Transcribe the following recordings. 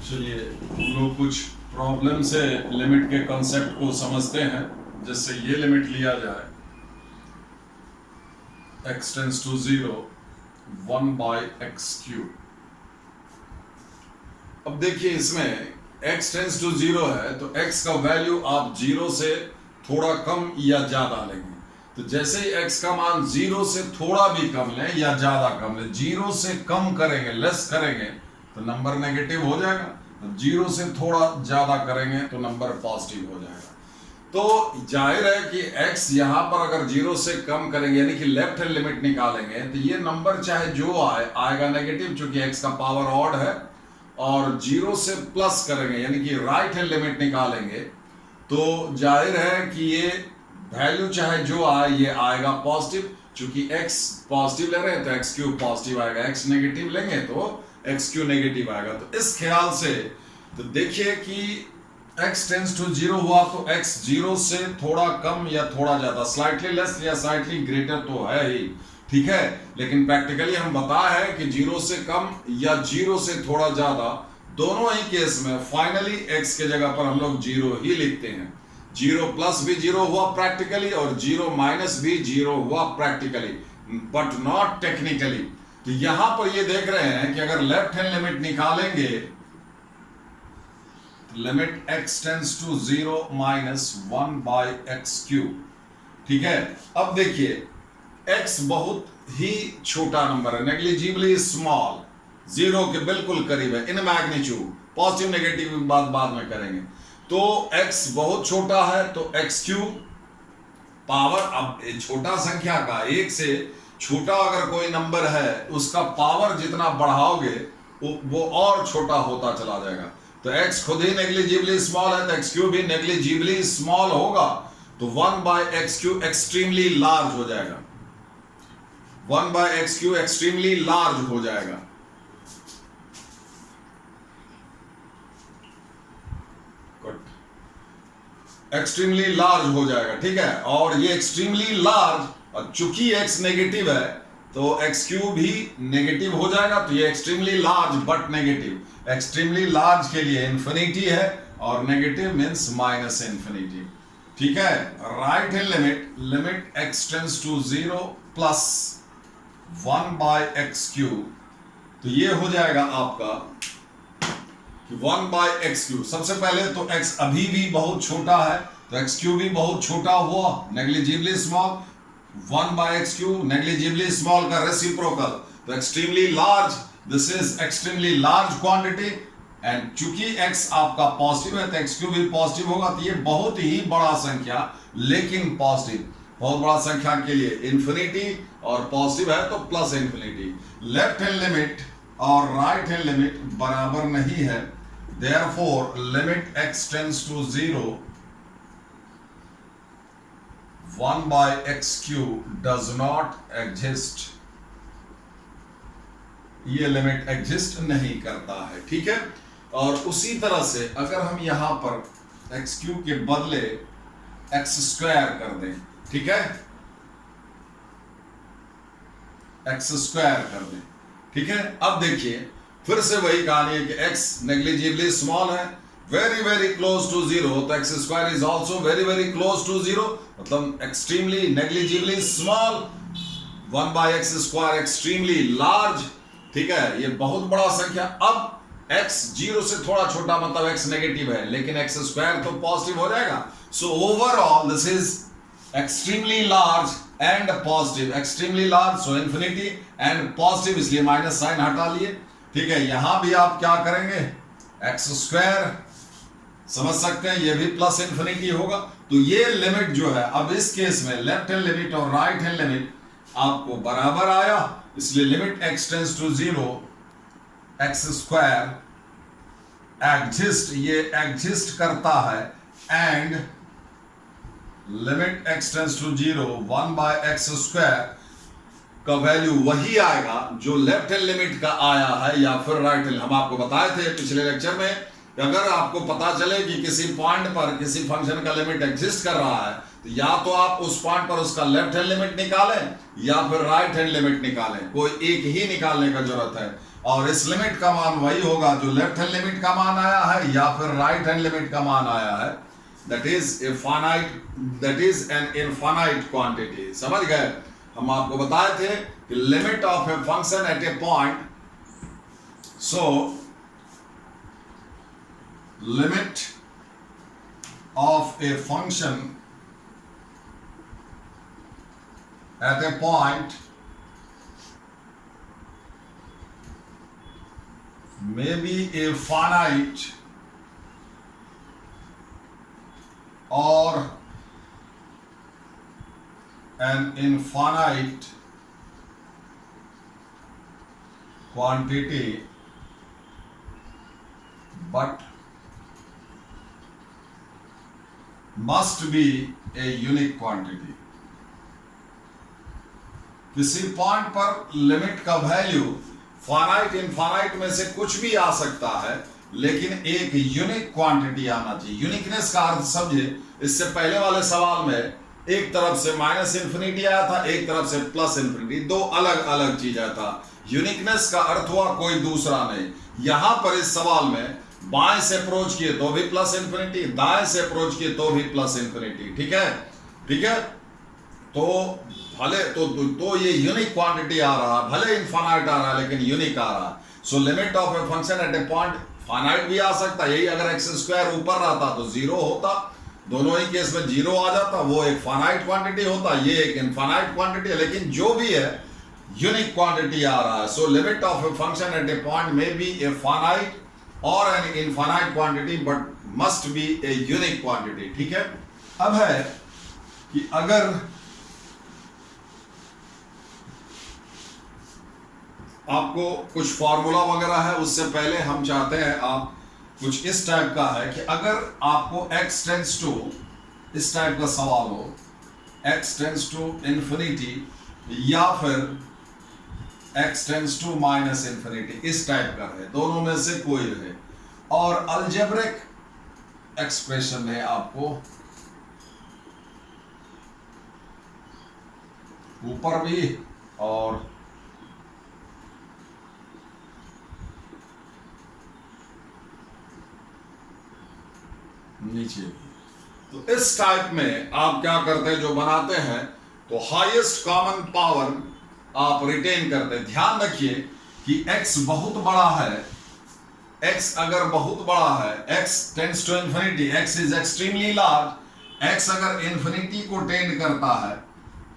चलिए हम लोग कुछ प्रॉब्लम से लिमिट के कॉन्सेप्ट को समझते हैं। जिससे ये लिमिट लिया जाए x टेंस टू 0 1/x³। अब देखिए इसमें x टेंस टू 0 है तो x का वैल्यू आप 0 से थोड़ा कम या ज्यादा लेंगे। तो जैसे ही x का मान 0 से थोड़ा भी कम लें या ज्यादा कम लें, 0 से कम करेंगे, लेस करेंगे तो नंबर नेगेटिव हो जाएगा। 0 से थोड़ा ज्यादा करेंगे तो नंबर पॉजिटिव हो जाएगा। तो जाहिर है कि x यहां पर अगर 0 से कम करेंगे यानी कि लेफ्ट हैंड लिमिट निकालेंगे तो ये नंबर चाहे जो आएगा नेगेटिव, चूंकि x का पावर ऑड है। और 0 से प्लस करेंगे यानी कि राइट हैंड लिमिट निकालेंगे तो जाहिर है कि ये वैल्यू चाहे जो आए ये आएगा पॉजिटिव। चूंकि x पॉजिटिव ले रहे हैं तो x³ पॉजिटिव आएगा, x नेगेटिव लेंगे तो x³ नेगेटिव आएगा। तो इस ख्याल से तो देखिए कि x टेंस टू 0 हुआ तो x 0 से थोड़ा कम या थोड़ा ज्यादा, स्लाइटली लेस या स्लाइटली ग्रेटर तो है ही, ठीक है। लेकिन प्रैक्टिकली हम बताया है कि 0 से कम या 0 से थोड़ा ज्यादा दोनों ही केस में फाइनली x के जगह पर हम लोग 0 ही लिखते हैं। 0 प्लस भी 0 हुआ प्रैक्टिकली और 0 माइनस भी 0 हुआ प्रैक्टिकली, बट नॉट टेक्निकली। तो यहां पर ये देख रहे हैं कि अगर लेफ्ट हैंड लिमिट निकालेंगे limit x tends to 0 minus 1/x³, ठीक है। अब देखिए x बहुत ही छोटा नंबर है, नेग्लिजिबली स्मॉल, 0 के बिल्कुल करीब है इन मैग्नीट्यूड। पॉजिटिव नेगेटिव की बात बाद में करेंगे। तो x बहुत छोटा है तो x³ पावर, अब छोटा संख्या का एक से छोटा अगर कोई नंबर है उसका पावर जितना बढ़ाओगे वो और छोटा होता चला जाएगा। तो x खुद ही नेग्लिजिबली स्मॉल है तो x³ भी नेग्लिजिबली स्मॉल होगा। तो 1/x³ एक्सट्रीमली लार्ज हो जाएगा, 1/x³ एक्सट्रीमली लार्ज हो जाएगा। एक्सट्रीमली लार्ज हो जाएगा, ठीक है। और ये एक्सट्रीमली लार्ज, और चूंकि x नेगेटिव है तो x³ भी नेगेटिव हो जाएगा। तो ये extremely large but negative, extremely large के लिए इंफिनिटी है और नेगेटिव मींस माइनस इंफिनिटी, ठीक है। Right hand limit x tends to 0 plus 1/x³, तो ये हो जाएगा आपका 1/x³। सबसे पहले तो x अभी भी बहुत छोटा है तो x³ भी बहुत छोटा हुआ, negligibly small. 1/x³ negligibly small का रेसिप्रोकल तो extremely large, this is extremely large quantity. And चूंकि x आपका पॉजिटिव है तो x³ भी पॉजिटिव होगा। तो ये बहुत ही बड़ा संख्या लेकिन पॉजिटिव, बहुत बड़ा संख्या के लिए इंफिनिटी और पॉजिटिव है तो plus infinity. Left hand limit और राइट हैंड लिमिट बराबर नहीं है, therefore limit x tends to 0 1/x³ does not exist, ये लिमिट एग्जिस्ट नहीं करता है, ठीक है। और उसी तरह से अगर हम यहां पर x³ के बदले x² कर दें, ठीक है, x² कर दें, ठीक है। अब देखिए फिर से वही कहानी है कि x नेग्लिजिबली स्मॉल है, वेरी वेरी क्लोज टू 0, तो x² is also very very close to 0, मतलब extremely negligibly small. 1/x² extremely large, ठीक है, ये बहुत बड़ा संख्या। अब x 0 से थोड़ा छोटा मतलब x नेगेटिव है लेकिन x² तो पॉजिटिव हो जाएगा। So overall this is extremely large and positive, extremely large so infinity and positive, इसलिए माइनस साइन हटा लिए, ठीक है। यहां भी आप क्या करेंगे, x² समझ सकते हैं, ये भी प्लस इंफिनिटी होगा। तो ये लिमिट जो है अब इस केस में लेफ्ट हैंड लिमिट और राइट हैंड लिमिट आपको बराबर आया, इसलिए limit x tends to 0 x² exist, ये एग्जिस्ट करता है। And limit x tends to 0 1/x² का वैल्यू वही आएगा जो लेफ्ट हैंड लिमिट का आया है या फिर राइट हैंड। हम आपको बताए थे पिछले लेक्चर में कि अगर आपको पता चले कि किसी पॉइंट पर किसी फंक्शन का लिमिट एग्जिस्ट कर रहा है तो या तो आप उस पॉइंट पर उसका लेफ्ट हैंड लिमिट निकालें या फिर राइट हैंड लिमिट निकालें, कोई एक ही निकालने का जरूरत है। और इस लिमिट का मान वही होगा जो लेफ्ट हैंड लिमिट का मान आया है या फिर राइट हैंड लिमिट का मान आया है। That is an infinite quantity. समझ गए? हम आपको बताए थे कि limit of a function at a point, so limit of a function at a point may be a finite or an infinite quantity, but must be a unique quantity। किसी point पर limit का value finite infinite में से कुछ भी आ सकता है, लेकिन एक यूनिक क्वांटिटी आना चाहिए। यूनिकनेस का अर्थ समझे, इससे पहले वाले सवाल में एक तरफ से माइनस इन्फिनिटी आया था, एक तरफ से प्लस इन्फिनिटी, दो अलग अलग चीजें था। यूनिकनेस का अर्थ हुआ कोई दूसरा नहीं। यहां पर इस सवाल में बाएं से अप्रोच किए तो भी प्लस इन्फिनिटी, दाएं से अप्रोच किए तो भी प्लस इन्फिनिटी। ठीक है, ठीक है। तो भले तो ये यूनिक क्वांटिटी आ रहा है, भले इनफाइनाइट आ रहा है लेकिन यूनिक आ रहा है। So limit of a function at a point finite भी आ सकता है। यही अगर एक्स स्क्वायर ऊपर रहता तो जीरो होता, दोनों ही केस में जीरो आ जाता, वो एक फाइनाइट क्वांटिटी होता, ये एक इनफाइनाइट क्वांटिटी है। लेकिन जो भी है यूनिक क्वांटिटी आ रहा है। So limit of a function at a point may be a finite और an infinite quantity but must be a unique quantity. ठीक है। अब है कि अगर आपको कुछ फॉर्मूला वगैरह है, उससे पहले हम चाहते हैं आप कुछ इस टाइप का है कि अगर आपको x टेंड्स टू, इस टाइप का सवाल हो, x टेंड्स टू इंफिनिटी या फिर x tends to minus infinity, इस टाइप का है, दोनों में से कोई रहे, और अलजेब्रिक एक्सप्रेशन है आपको ऊपर भी और नीचे भी। तो इस टाइप में आप क्या करते हैं, जो बनाते हैं तो हाईएस्ट कॉमन पावर आप रिटेन करते हैं। ध्यान रखिए कि x बहुत बड़ा है, x अगर बहुत बड़ा है, x tends to infinity, x is extremely large, x अगर इंफिनिटी को टेंड करता है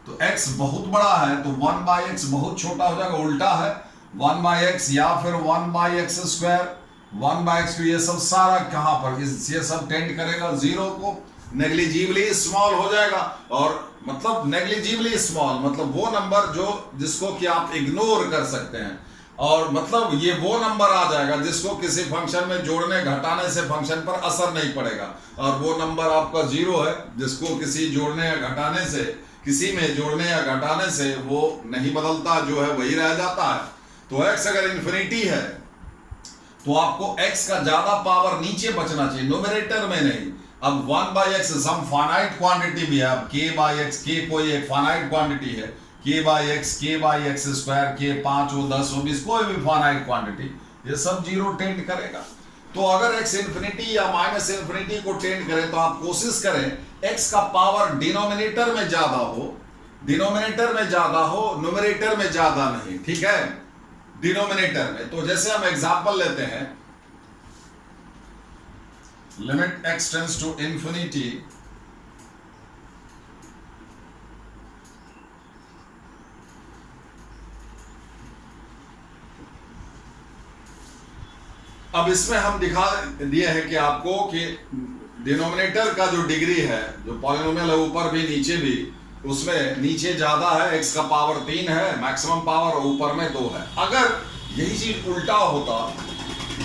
तो x बहुत बड़ा है तो 1/x बहुत छोटा हो जाएगा। उल्टा है 1/x या फिर 1/x स्क्वायर, 1/x, ये सब सारा कहां पर, ये सब टेंड करेगा जीरो को, नेग्लिजिबली स्मॉल हो जाएगा। और मतलब नेग्लिजिबली स्मॉल मतलब वो नंबर जो जिसको कि आप इग्नोर कर सकते हैं, और मतलब ये वो नंबर आ जाएगा जिसको किसी फंक्शन में जोड़ने घटाने से फंक्शन पर असर नहीं पड़ेगा, और वो नंबर आपका जीरो है जिसको किसी जोड़ने या घटाने से, किसी में जोड़ने या घटाने से वो नहीं बदलता, जो है वही रह जाता है। तो x अगर इंफिनिटी है तो आपको x का ज्यादा पावर नीचे बचना चाहिए, न्यूमरेटर में नहीं। अब 1/x सम फाइनाइट क्वांटिटी भी है, अब k/x, k कोई एक फाइनाइट क्वांटिटी है, k/x, k/x स्क्वायर, k 5 हो 10 हो 20, कोई भी फाइनाइट क्वांटिटी, ये सब जीरो टेंड करेगा। तो अगर x इंफिनिटी या माइनस इंफिनिटी को टेंड करे तो आप कोशिश करें x का पावर डिनोमिनेटर में ज्यादा हो, डिनोमिनेटर में ज्यादा हो, न्यूमरेटर में ज्यादा नहीं। ठीक है, डिनोमिनेटर में। तो जैसे हम एग्जांपल लेते हैं, limit x tends to infinity अब इसमें हम दिखा दिए हैं कि आपको कि डिनोमिनेटर का जो डिग्री है, जो पॉलिनोमियल है ऊपर भी नीचे भी, उसमें नीचे ज्यादा है, x का पावर 3 है मैक्सिमम पावर, ऊपर में 2 है। अगर यही चीज उल्टा होता,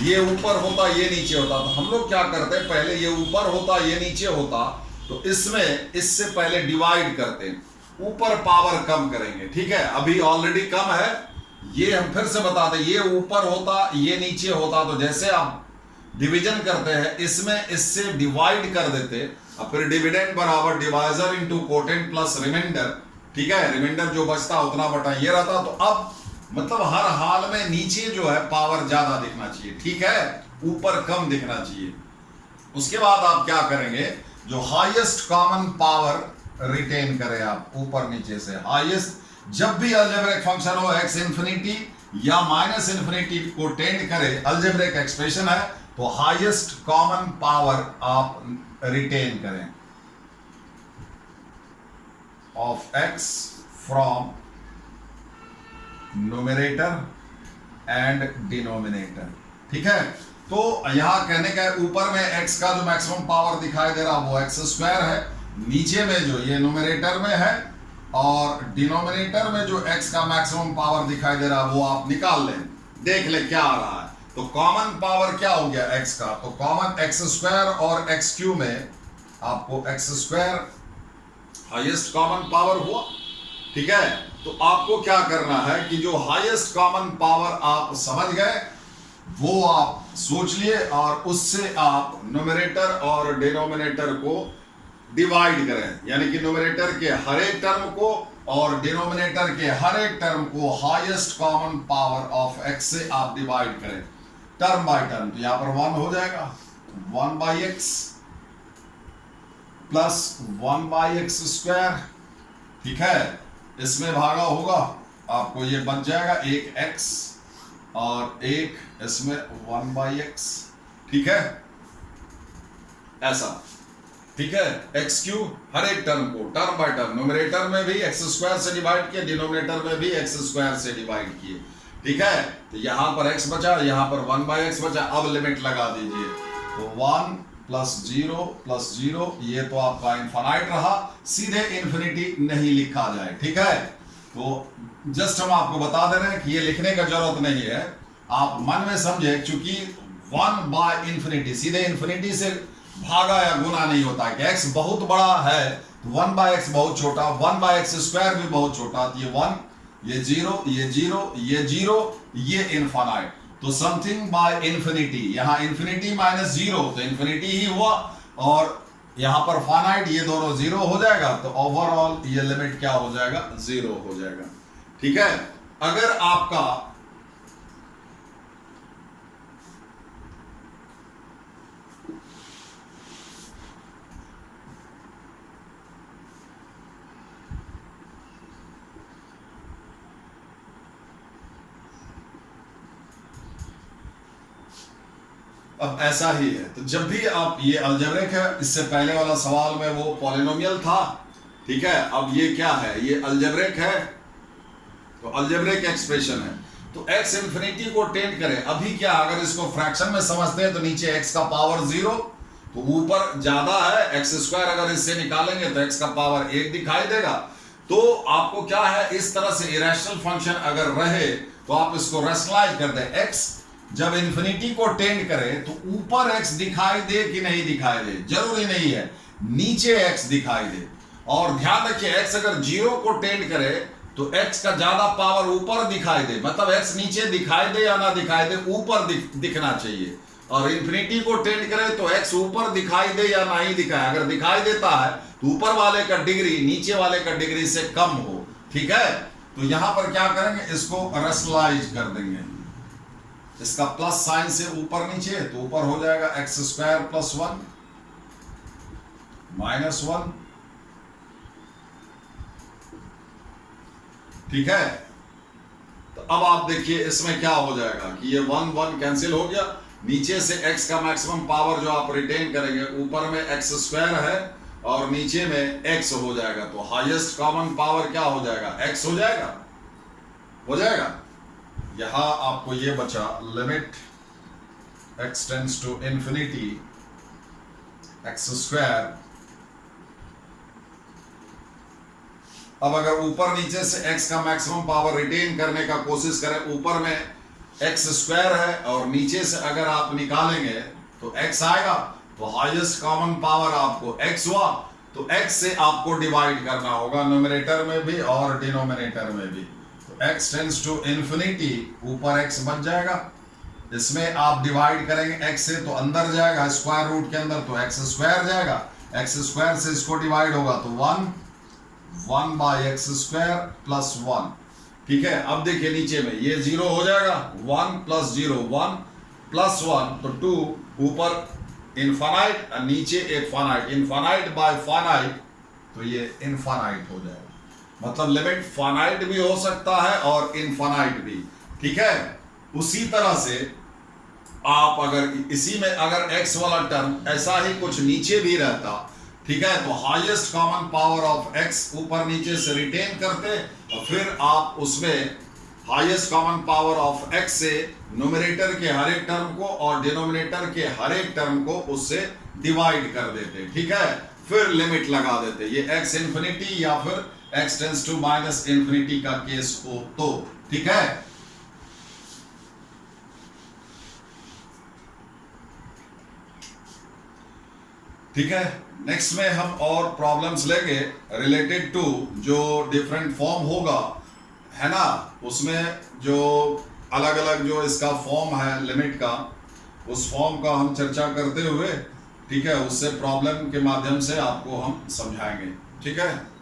ये ऊपर होता ये नीचे होता, तो हम लोग क्या करते हैं, पहले ये ऊपर होता ये नीचे होता तो इसमें इससे पहले डिवाइड करते हैं, ऊपर पावर कम करेंगे। ठीक है, अभी ऑलरेडी कम है, ये हम फिर से बता दें, ये ऊपर होता ये नीचे होता, तो जैसे आप डिवीजन करते हैं इसमें इससे डिवाइड कर देते, अब फिर डिविडेंड बराबर divisor into quotient plus remainder. ठीक है, रिमाइंडर जो बचता उतना बटा ये रहता। तो अब मतलब हर हाल में नीचे जो है पावर ज्यादा दिखना चाहिए, ठीक है, ऊपर कम दिखना चाहिए। उसके बाद आप क्या करेंगे, जो हाईएस्ट कॉमन पावर रिटेन करें आप ऊपर नीचे से। हाईएस्ट जब भी अलजेब्रिक फंक्शन हो एक्स इंफिनिटी या माइनस इंफिनिटी को टेंड करे, अलजेब्रिक एक्सप्रेशन है, तो हाईएस्ट कॉमन पावर आप रिटेन करें of x from numerator and denominator, ठीक है। तो यहां कहने का ऊपर में x का जो मैक्सिमम पावर दिखाई दे रहा वो x स्क्वायर है, नीचे में जो ये न्यूमरेटर में है, और डिनोमिनेटर में जो x का मैक्सिमम पावर दिखाई दे रहा वो आप निकाल लें, देख ले क्या आ रहा है। तो कॉमन पावर क्या हो गया x का, तो कॉमन x स्क्वायर और x क्यूब में आपको x square highest common power हुआ, ठीक है। तो आपको क्या करना है कि जो हाईएस्ट कॉमन पावर आप समझ गए वो आप सोच लिए, और उससे आप न्यूमरेटर और डिनोमिनेटर को डिवाइड करें, यानी कि न्यूमरेटर के हर एक टर्म को और डिनोमिनेटर के हर एक टर्म को highest common power of x से आप डिवाइड करें टर्म बाय टर्म। तो यहां पर 1 हो जाएगा, 1/x प्लस 1/x स्क्वायर, ठीक है। इसमें भागा होगा आपको ये बच जाएगा एक x और एक इसमें 1/x, ठीक है, ऐसा, ठीक है। x क्यूब हर एक टर्म को टर्म बाय टर्म, न्यूमरेटर में भी x स्क्वायर से डिवाइड किया, डिनोमिनेटर में भी x स्क्वायर से डिवाइड किए, ठीक है। तो यहां पर x बचा, यहां पर 1/x बचा। अब लिमिट लगा दीजिए, तो 1 प्लस 0 ये तो आपका इनफाइनाइट रहा, सीधे इन्फिनिटी नहीं लिखा जाए, ठीक है। तो जस्ट हम आपको बता दे रहे हैं कि ये लिखने का जरूरत नहीं है, आप मन में समझे, क्योंकि 1/∞ सीधे इन्फिनिटी से भागा या गुना नहीं होता है कि x बहुत बड़ा है तो 1/x बहुत छोटा, 1/x स्क्वायर भी बहुत छोटा, तो ये 1, ये 0, ये 0, ये 0, ये इनफाइनाइट। तो समथिंग बाय इन्फिनिटी, यहां इन्फिनिटी माइनस 0 तो इन्फिनिटी ही हुआ, और यहां पर फाइनाइट, ये दोनों 0 हो जाएगा, तो ओवरऑल ये लिमिट क्या हो जाएगा, 0 हो जाएगा, ठीक है। अगर आपका अब ऐसा ही है, तो जब भी आप ये अलजेब्रिक है, इससे पहले वाला सवाल में वो पॉलिनोमियल था, ठीक है। अब ये क्या है, ये अलजेब्रिक है, तो अलजेब्रिक एक्सप्रेशन है। तो x इंफिनिटी को टेंड करे, अभी क्या अगर इसको फ्रैक्शन में समझते हैं तो नीचे x का पावर 0, तो ऊपर ज्यादा है, x स्क्वायर अगर इससे निकालेंगे तो x का पावर 1 दिखाई देगा। तो आपको क्या है, इस तरह से इरेशनल फंक्शन अगर रहे तो आप इसको रैशनलाइज कर दें। x जब इंफिनिटी को टेंड करे तो ऊपर x दिखाई दे कि नहीं दिखाई दे, जरूरी नहीं है नीचे x दिखाई दे। और ध्यान रखिए, x अगर 0 को टेंड करे तो x का ज्यादा पावर ऊपर दिखाई दे, मतलब x नीचे दिखाई दे या ना दिखाई दे, ऊपर दिखना चाहिए। और इंफिनिटी को टेंड करे तो x ऊपर दिखाई दे या नहीं दिखाए, अगर दिखाई देता है तो ऊपर वाले का डिग्री नीचे वाले का डिग्री से कम हो, ठीक है। तो यहां पर क्या करेंगे, इसको रैशनलाइज कर देंगे, इसका प्लस साइन से ऊपर नीचे, तो ऊपर हो जाएगा x स्क्वायर प्लस 1 माइनस 1, ठीक है। तो अब आप देखिए इसमें क्या हो जाएगा कि ये 1 कैंसिल हो गया, नीचे से x का मैक्सिमम पावर जो आप रिटेन करेंगे, ऊपर में x स्क्वायर है और नीचे में x हो जाएगा, तो हाईएस्ट कॉमन पावर क्या हो जाएगा, x हो जाएगा। यहां आपको ये बचा limit x tends to infinity x square. अब अगर ऊपर नीचे से x का मैक्सिमम पावर रिटेन करने का कोशिश करें, ऊपर में x स्क्वायर है और नीचे से अगर आप निकालेंगे तो x आएगा, तो हाईएस्ट कॉमन पावर आपको x हुआ, तो x से आपको डिवाइड करना होगा न्यूमरेटर में भी और डिनोमिनेटर में भी। तो x टेंड्स टू इंफिनिटी, ऊपर x बच जाएगा, इसमें आप डिवाइड करेंगे x से तो अंदर जाएगा स्क्वायर रूट के अंदर, तो x स्क्वायर जाएगा, x स्क्वायर से इसको डिवाइड होगा तो 1 1/x स्क्वायर प्लस 1, ठीक है, अब देखिए नीचे में ये 0 हो जाएगा, 1 प्लस 0 1 प्लस 1 तो 2, ऊपर इनफाइनाइट और नीचे एक फाइनाइट, इनफाइनाइट बाय फाइनाइट तो ये इनफाइनाइट हो जाएगा। मतलब लिमिट फाइनाइट भी हो सकता है और इनफाइनाइट भी, ठीक है। उसी तरह से आप अगर इसी में अगर x वाला टर्म ऐसा ही कुछ नीचे भी रहता, ठीक है, तो highest common power of x ऊपर नीचे से रिटेन करते और फिर आप उसमें highest common power of x से न्यूमरेटर के हर एक टर्म को और डिनोमिनेटर के हर एक टर्म को उससे डिवाइड कर देते, ठीक है, फिर लिमिट लगा देते, ये x इंफिनिटी या फिर x tends to minus infinity का केस हो तो, ठीक है। ठीक है, नेक्स्ट में हम और प्रॉब्लम्स लेंगे रिलेटेड टू जो डिफरेंट फॉर्म होगा, है ना, उसमें जो अलग अलग जो इसका फॉर्म है लिमिट का, उस फॉर्म का हम चर्चा करते हुए, ठीक है, उससे प्रॉब्लम के माध्यम से आपको हम समझाएंगे, ठीक है।